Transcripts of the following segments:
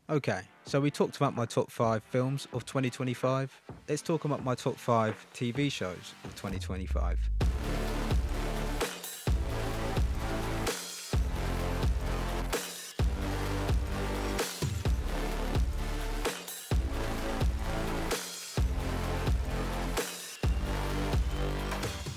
Okay, so we talked about my top 5 films of 2025. Let's talk about my top 5 TV shows of 2025.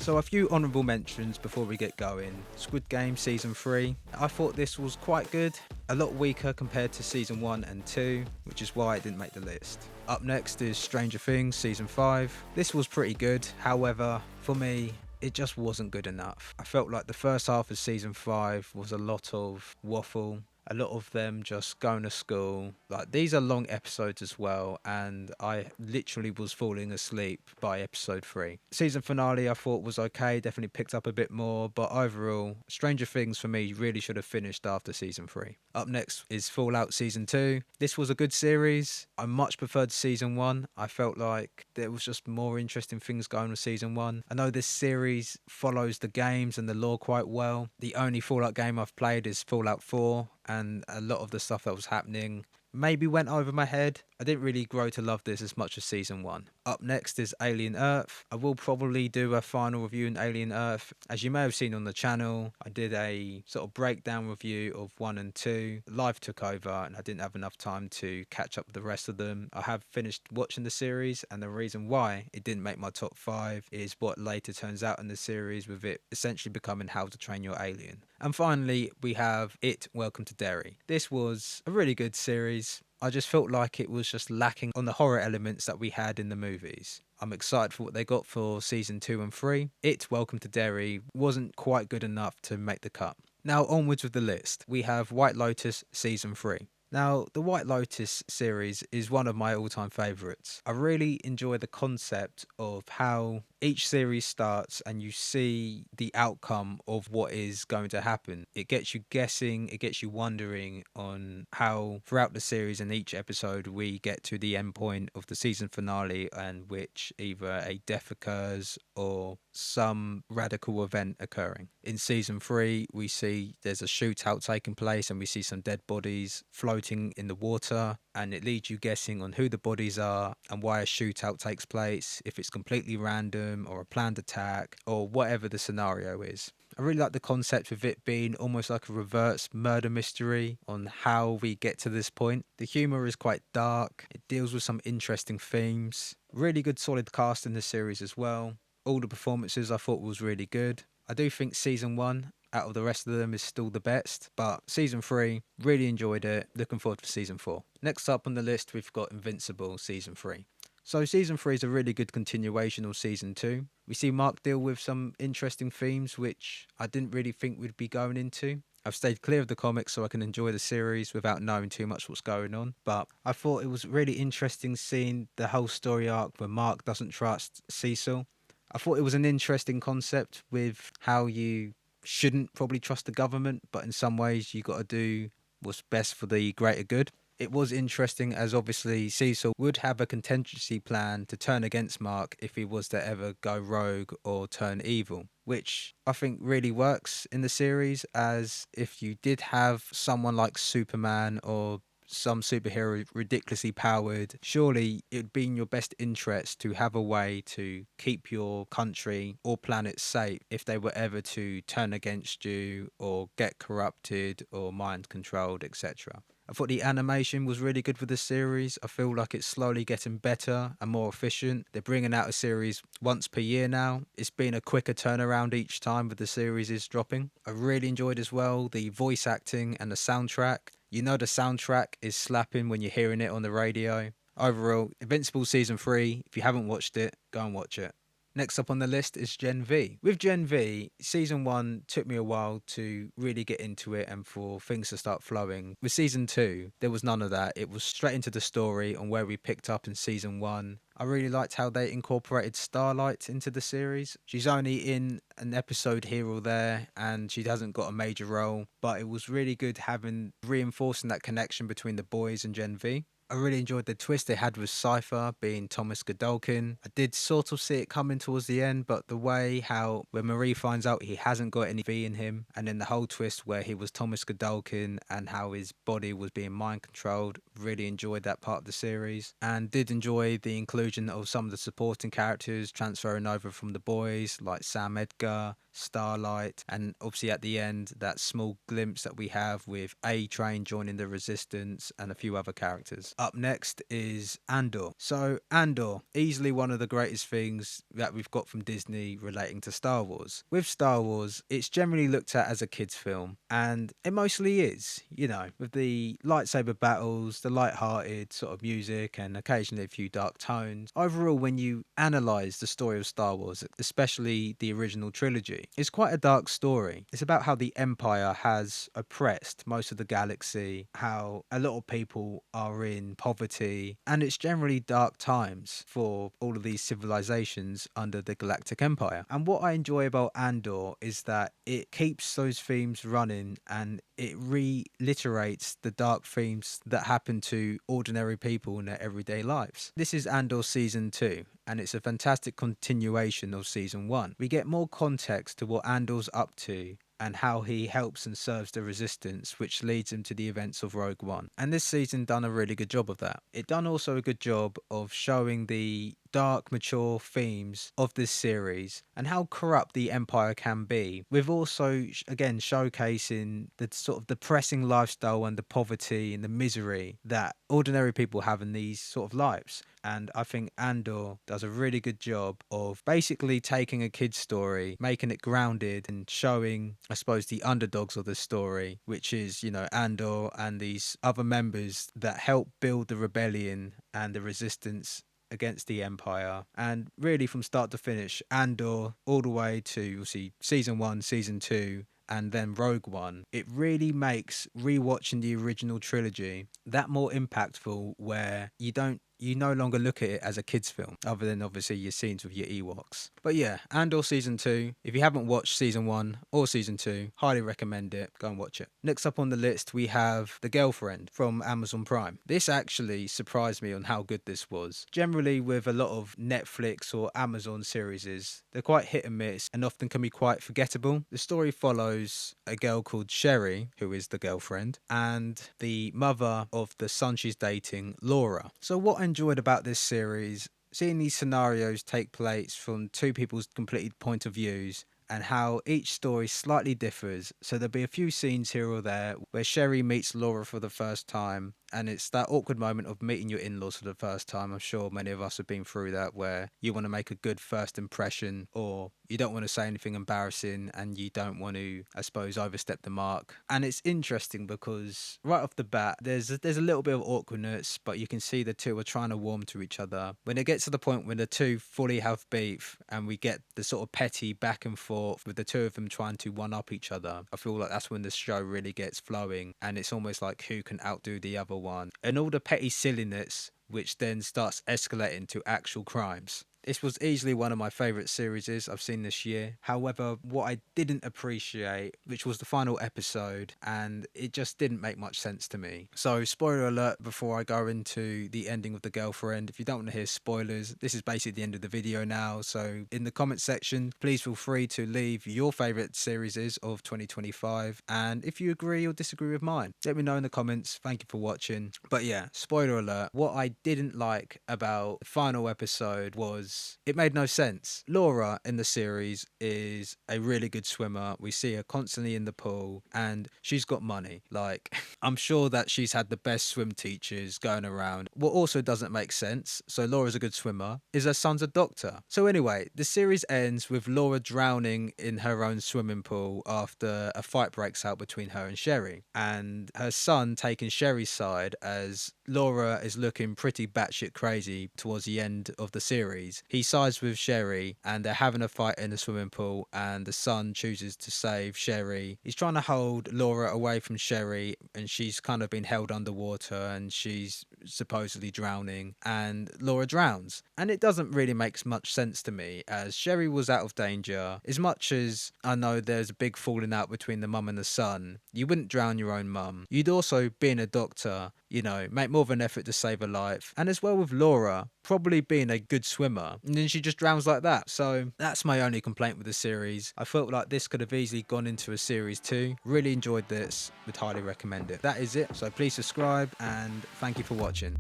So a few honourable mentions before we get going. Squid Game Season 3. I thought this was quite good. A lot weaker compared to Season 1 and 2, which is why it didn't make the list. Up next is Stranger Things Season 5. This was pretty good. However, for me, it just wasn't good enough. I felt like the first half of Season 5 was a lot of waffle. A lot of them just going to school. Like, these are long episodes as well, and I literally was falling asleep by episode 3. Season finale I thought was okay, definitely picked up a bit more, but overall, Stranger Things for me really should have finished after season 3. Up next is Fallout Season 2. This was a good series. I much preferred season 1. I felt like there was just more interesting things going with season 1. I know this series follows the games and the lore quite well. The only Fallout game I've played is Fallout 4, and a lot of the stuff that was happening maybe went over my head. I didn't really grow to love this as much as season 1. Up next is Alien Earth. I will probably do a final review in Alien Earth. As you may have seen on the channel, I did a sort of breakdown review of 1 and 2. Life took over and I didn't have enough time to catch up with the rest of them. I have finished watching the series, and the reason why it didn't make my top 5 is what later turns out in the series, with it essentially becoming How to Train Your Alien. And finally, we have It, Welcome to Derry. This was a really good series. I just felt like it was just lacking on the horror elements that we had in the movies. I'm excited for what they got for season 2 and 3. It, Welcome to Derry wasn't quite good enough to make the cut. Now onwards with the list. We have White Lotus season 3. Now, the White Lotus series is one of my all-time favourites. I really enjoy the concept of how each series starts and you see the outcome of what is going to happen. It gets you guessing, it gets you wondering on how throughout the series and each episode we get to the end point of the season finale, and which either a death occurs or some radical event occurring. In season 3, we see there's a shootout taking place and we see some dead bodies floating in the water, and it leads you guessing on who the bodies are and why a shootout takes place, if it's completely random or a planned attack or whatever the scenario is. I really like the concept of it being almost like a reverse murder mystery on how we get to this point. The humour is quite dark, it deals with some interesting themes. Really good solid cast in the series as well. All the performances I thought was really good. I do think season 1 out of the rest of them is still the best, but season 3, really enjoyed it. Looking forward to season 4. Next up on the list, we've got Invincible season 3. So season 3 is a really good continuation of season 2. We see Mark deal with some interesting themes which I didn't really think we'd be going into. I've stayed clear of the comics so I can enjoy the series without knowing too much what's going on. But I thought it was really interesting seeing the whole story arc where Mark doesn't trust Cecil. I thought it was an interesting concept with how you shouldn't probably trust the government, but in some ways you got to do what's best for the greater good. It was interesting as obviously Cecil would have a contingency plan to turn against Mark if he was to ever go rogue or turn evil, which I think really works in the series, as if you did have someone like Superman or some superhero ridiculously powered, surely it'd be in your best interest to have a way to keep your country or planet safe if they were ever to turn against you or get corrupted or mind controlled, etc. I thought the animation was really good for the series. I feel like it's slowly getting better and more efficient. They're bringing out a series once per year now. It's been a quicker turnaround each time with the series is dropping. I really enjoyed as well the voice acting and the soundtrack. You know the soundtrack is slapping when you're hearing it on the radio. Overall, Invincible Season 3, if you haven't watched it, go and watch it. Next up on the list is Gen V. With Gen V, Season 1 took me a while to really get into it and for things to start flowing. With Season 2, there was none of that. It was straight into the story on where we picked up in Season 1. I really liked how they incorporated Starlight into the series. She's only in an episode here or there and she hasn't got a major role, but it was really good having reinforcing that connection between the boys and Gen V. I really enjoyed the twist they had with Cypher being Thomas Godolkin. I did sort of see it coming towards the end, but the way how when Marie finds out he hasn't got any V in him, and then the whole twist where he was Thomas Godolkin and how his body was being mind controlled, really enjoyed that part of the series, and did enjoy the inclusion of some of the supporting characters transferring over from the boys like Sam Edgar, Starlight, and obviously at the end that small glimpse that we have with A-Train joining the Resistance and a few other characters. Up next is Andor. So Andor, easily one of the greatest things that we've got from Disney relating to Star Wars. With Star Wars, it's generally looked at as a kids film, and it mostly is, you know, with the lightsaber battles, the light-hearted sort of music, and occasionally a few dark tones. Overall, when you analyse the story of Star Wars, especially the original trilogy, it's quite a dark story. It's about how the Empire has oppressed most of the galaxy, how a lot of people are in poverty, and it's generally dark times for all of these civilizations under the Galactic Empire. And what I enjoy about Andor is that it keeps those themes running and it reiterates the dark themes that happen to ordinary people in their everyday lives. This is Andor Season 2, and it's a fantastic continuation of Season 1. We get more context to what Andor's up to and how he helps and serves the Resistance, which leads him to the events of Rogue One. And this season done a really good job of that. It done also a good job of showing the dark, mature themes of this series and how corrupt the Empire can be, with also, again, showcasing the sort of depressing lifestyle and the poverty and the misery that ordinary people have in these sort of lives. And I think Andor does a really good job of basically taking a kid's story, making it grounded and showing, I suppose, the underdogs of the story, which is, you know, Andor and these other members that help build the rebellion and the resistance against the Empire. And really from start to finish, Andor all the way to see Season 1, Season 2, and then Rogue One, it really makes rewatching the original trilogy that more impactful, where you no longer look at it as a kids film, other than obviously your scenes with your Ewoks. But yeah, Andor Season 2, if you haven't watched Season 1 or Season 2, highly recommend it. Go and watch it. Next up on the list, we have The Girlfriend from Amazon Prime. This actually surprised me on how good this was. Generally, with a lot of Netflix or Amazon series, they're quite hit and miss and often can be quite forgettable. The story follows a girl called Sherry, who is the girlfriend, and the mother of the son she's dating, Laura. So what I enjoyed about this series, seeing these scenarios take place from two people's complete point of views and how each story slightly differs. So there'll be a few scenes here or there where Sherry meets Laura for the first time, and it's that awkward moment of meeting your in-laws for the first time. I'm sure many of us have been through that, where you want to make a good first impression, or you don't want to say anything embarrassing and you don't want to, I suppose, overstep the mark. And it's interesting because right off the bat, there's a little bit of awkwardness, but you can see the two are trying to warm to each other. When it gets to the point when the two fully have beef and we get the sort of petty back and forth with the two of them trying to one-up each other, I feel like that's when the show really gets flowing, and it's almost like who can outdo the other one. And all the petty silliness, which then starts escalating to actual crimes. This was easily one of my favourite series I've seen this year. However, what I didn't appreciate, which was the final episode, and it just didn't make much sense to me. So, spoiler alert before I go into the ending of The Girlfriend. If you don't want to hear spoilers, this is basically the end of the video now. So, in the comment section, please feel free to leave your favourite series of 2025. And if you agree or disagree with mine, let me know in the comments. Thank you for watching. But yeah, spoiler alert. What I didn't like about the final episode was it made no sense. Laura in the series is a really good swimmer. We see her constantly in the pool and she's got money. Like, I'm sure that she's had the best swim teachers going around. What also doesn't make sense, so Laura's a good swimmer, is her son's a doctor. So anyway, the series ends with Laura drowning in her own swimming pool after a fight breaks out between her and Sherry, and her son taking Sherry's side as Laura is looking pretty batshit crazy towards the end of the series. He sides with Sherry and they're having a fight in the swimming pool, and the son chooses to save Sherry. He's trying to hold Laura away from Sherry, and she's kind of been held underwater and she's supposedly drowning, and Laura drowns. And it doesn't really make much sense to me, as Sherry was out of danger. As much as I know there's a big falling out between the mum and the son, you wouldn't drown your own mum. You'd also, being a doctor, make more of an effort to save a life. And as well with Laura, probably being a good swimmer, and then she just drowns like that. So that's my only complaint with the series. I felt like this could have easily gone into a series 2. Really enjoyed this, would highly recommend it. That is it, so please subscribe and thank you for watching.